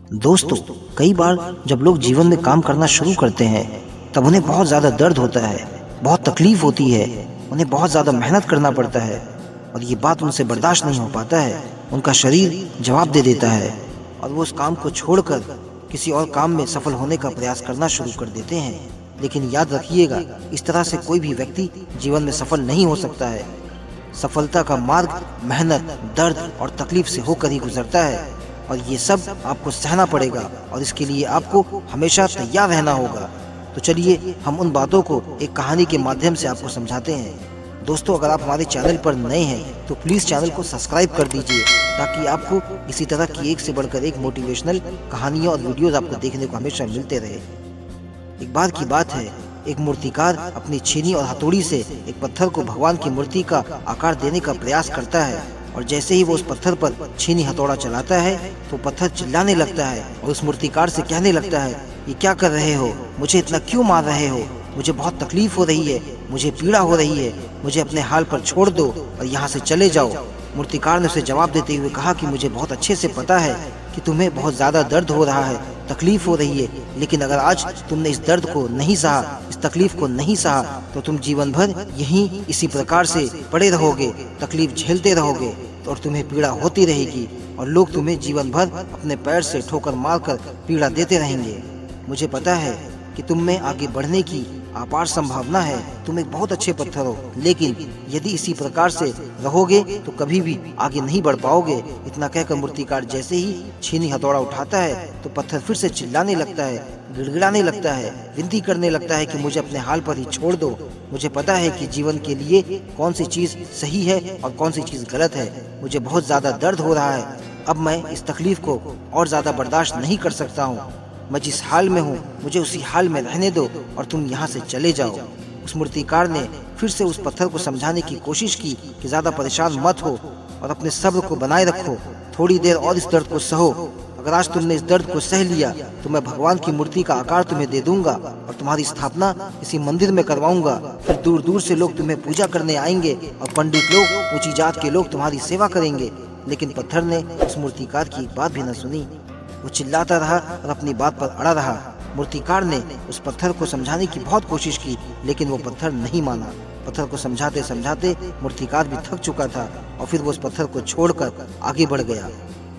दोस्तों, कई बार जब लोग जीवन में काम करना शुरू करते हैं तब उन्हें बहुत ज़्यादा दर्द होता है, बहुत तकलीफ होती है, उन्हें बहुत ज़्यादा मेहनत करना पड़ता है और ये बात उनसे बर्दाश्त नहीं हो पाता है। उनका शरीर जवाब दे देता है और वो उस काम को छोड़कर किसी और काम में सफल होने का प्रयास करना शुरू कर देते हैं। लेकिन याद रखिएगा, इस तरह से कोई भी व्यक्ति जीवन में सफल नहीं हो सकता है। सफलता का मार्ग मेहनत, दर्द और तकलीफ से होकर ही गुजरता है और ये सब आपको सहना पड़ेगा और इसके लिए आपको हमेशा तैयार रहना होगा। तो चलिए हम उन बातों को एक कहानी के माध्यम से आपको समझाते हैं। दोस्तों, अगर आप हमारे चैनल पर नए हैं तो प्लीज़ चैनल को सब्सक्राइब कर दीजिए ताकि आपको इसी तरह की एक से बढ़कर एक मोटिवेशनल कहानियाँ और वीडियोज़ आपको देखने को हमेशा मिलते रहे। एक बार की बात है, एक मूर्तिकार अपनी छीनी और हथौड़ी से एक पत्थर को भगवान की मूर्ति का आकार देने का प्रयास करता है और जैसे ही वो उस पत्थर पर छीनी हथौड़ा चलाता है तो पत्थर चिल्लाने लगता है और उस मूर्तिकार से कहने लगता है, ये क्या कर रहे हो? मुझे इतना क्यों मार रहे हो? मुझे बहुत तकलीफ हो रही है, मुझे पीड़ा हो रही है, मुझे अपने हाल पर छोड़ दो और यहाँ से चले जाओ। मूर्तिकार ने उसे जवाब देते हुए कहा कि मुझे बहुत अच्छे से पता है कि तुम्हें बहुत ज़्यादा दर्द हो रहा है, तकलीफ हो रही है, लेकिन अगर आज तुमने इस दर्द को नहीं सहा, इस तकलीफ को नहीं सहा तो तुम जीवन भर यहीं इसी प्रकार से पड़े रहोगे, तकलीफ झेलते रहोगे और तुम्हें पीड़ा होती रहेगी और लोग तुम्हें जीवन भर अपने पैर से ठोकर मारकर पीड़ा देते रहेंगे। मुझे पता है कि तुम में आगे बढ़ने की अपार संभावना है, तुम एक बहुत अच्छे पत्थर हो, लेकिन यदि इसी प्रकार से रहोगे तो कभी भी आगे नहीं बढ़ पाओगे। इतना कहकर मूर्तिकार जैसे ही छीनी हथौड़ा उठाता है तो पत्थर फिर से चिल्लाने लगता है, गिड़गिड़ाने लगता है, विनती करने लगता है कि मुझे अपने हाल पर ही छोड़ दो। मुझे पता है कि जीवन के लिए कौन सी चीज़ सही है और कौन सी चीज़ गलत है। मुझे बहुत ज़्यादा दर्द हो रहा है, अब मैं इस तकलीफ को और ज़्यादा बर्दाश्त नहीं कर सकता हूँ। मैं जिस हाल में हूँ मुझे उसी हाल में रहने दो और तुम यहाँ से चले जाओ। उस मूर्तिकार ने फिर से उस पत्थर को समझाने की कोशिश की कि ज़्यादा परेशान मत हो और अपने सब्र को बनाए रखो, थोड़ी देर और इस दर्द को सहो। अगर आज तुमने इस दर्द को सह लिया तो मैं भगवान की मूर्ति का आकार तुम्हें दे दूंगा और तुम्हारी स्थापना किसी मंदिर में करवाऊंगा। फिर दूर दूर से लोग तुम्हें पूजा करने आएंगे और पंडित लोग, ऊंची जात के लोग तुम्हारी सेवा करेंगे। लेकिन पत्थर ने उस मूर्तिकार की एक बात भी न सुनी। वो चिल्लाता रहा और अपनी बात पर अड़ा रहा। मूर्तिकार ने उस पत्थर को समझाने की बहुत कोशिश की लेकिन वो पत्थर नहीं माना। पत्थर को समझाते समझाते मूर्तिकार भी थक चुका था और फिर वो उस पत्थर को छोड़कर आगे बढ़ गया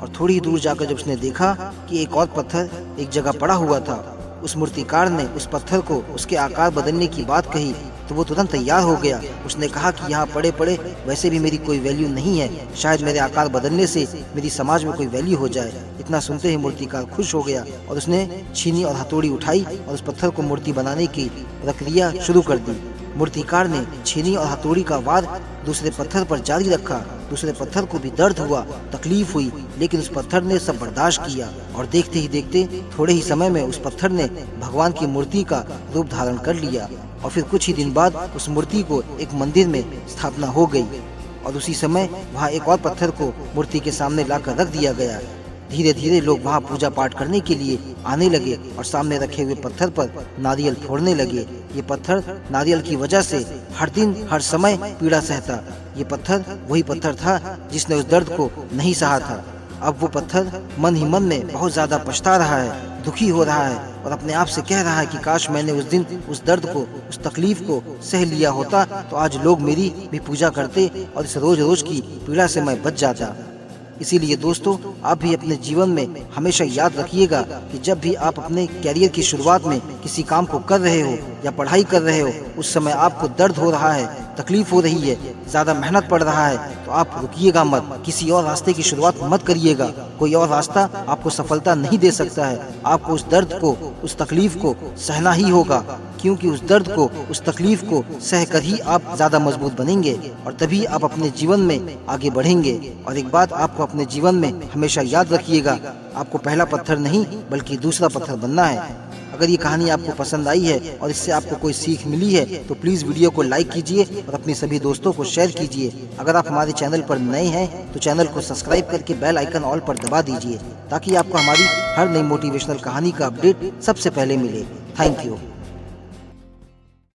और थोड़ी दूर जाकर जब उसने देखा कि एक और पत्थर एक जगह पड़ा हुआ था, उस मूर्तिकार ने उस पत्थर को उसके आकार बदलने की बात कही तो वो तुरंत तैयार हो गया। उसने कहा कि यहाँ पड़े पड़े वैसे भी मेरी कोई वैल्यू नहीं है, शायद मेरे आकार बदलने से मेरी समाज में कोई वैल्यू हो जाए। इतना सुनते ही मूर्तिकार खुश हो गया और उसने छीनी और हथौड़ी उठाई और उस पत्थर को मूर्ति बनाने की प्रक्रिया शुरू कर दी। मूर्तिकार ने छीनी और हथौड़ी का वार दूसरे पत्थर पर जारी रखा। दूसरे पत्थर को भी दर्द हुआ, तकलीफ हुई, लेकिन उस पत्थर ने सब बर्दाश्त किया और देखते ही देखते थोड़े ही समय में उस पत्थर ने भगवान की मूर्ति का रूप धारण कर लिया और फिर कुछ ही दिन बाद उस मूर्ति को एक मंदिर में स्थापना हो गई और उसी समय वहाँ एक और पत्थर को मूर्ति के सामने लाकर रख दिया गया। धीरे धीरे लोग वहाँ पूजा पाठ करने के लिए आने लगे और सामने रखे हुए पत्थर पर नारियल फोड़ने लगे। ये पत्थर नारियल की वजह से हर दिन हर समय पीड़ा सहता। ये पत्थर वही पत्थर था जिसने उस दर्द को नहीं सहा था। अब वो पत्थर मन ही मन में बहुत ज्यादा पछता रहा है, दुखी हो रहा है और अपने आप से कह रहा है कि काश मैंने उस दिन उस दर्द को, उस तकलीफ को सह लिया होता तो आज लोग मेरी भी पूजा करते और इस रोज रोज की पीड़ा से मैं बच जाता। इसीलिए दोस्तों, आप भी अपने जीवन में हमेशा याद रखिएगा कि जब भी आप अपने कैरियर की शुरुआत में किसी काम को कर रहे हो या पढ़ाई कर रहे हो, उस समय आपको दर्द हो रहा है, तकलीफ हो रही है, ज़्यादा मेहनत पड़ रहा है तो आप रुकिएगा मत, किसी और रास्ते की शुरुआत मत करिएगा। कोई और रास्ता आपको सफलता नहीं दे सकता है। आपको उस दर्द को, उस तकलीफ को सहना ही होगा, क्योंकि उस दर्द को, उस तकलीफ को सह कर ही आप ज़्यादा मजबूत बनेंगे और तभी आप अपने जीवन में आगे बढ़ेंगे। और एक बात आपको अपने जीवन में हमेशा याद रखिएगा, आपको पहला पत्थर नहीं बल्कि दूसरा पत्थर बनना है। अगर ये कहानी आपको पसंद आई है और इससे आपको कोई सीख मिली है तो प्लीज़ वीडियो को लाइक कीजिए और अपने सभी दोस्तों को शेयर कीजिए। अगर आप हमारे चैनल पर नए हैं तो चैनल को सब्सक्राइब करके बेल आइकन ऑल पर दबा दीजिए ताकि आपको हमारी हर नई मोटिवेशनल कहानी का अपडेट सबसे पहले मिले। Thank you.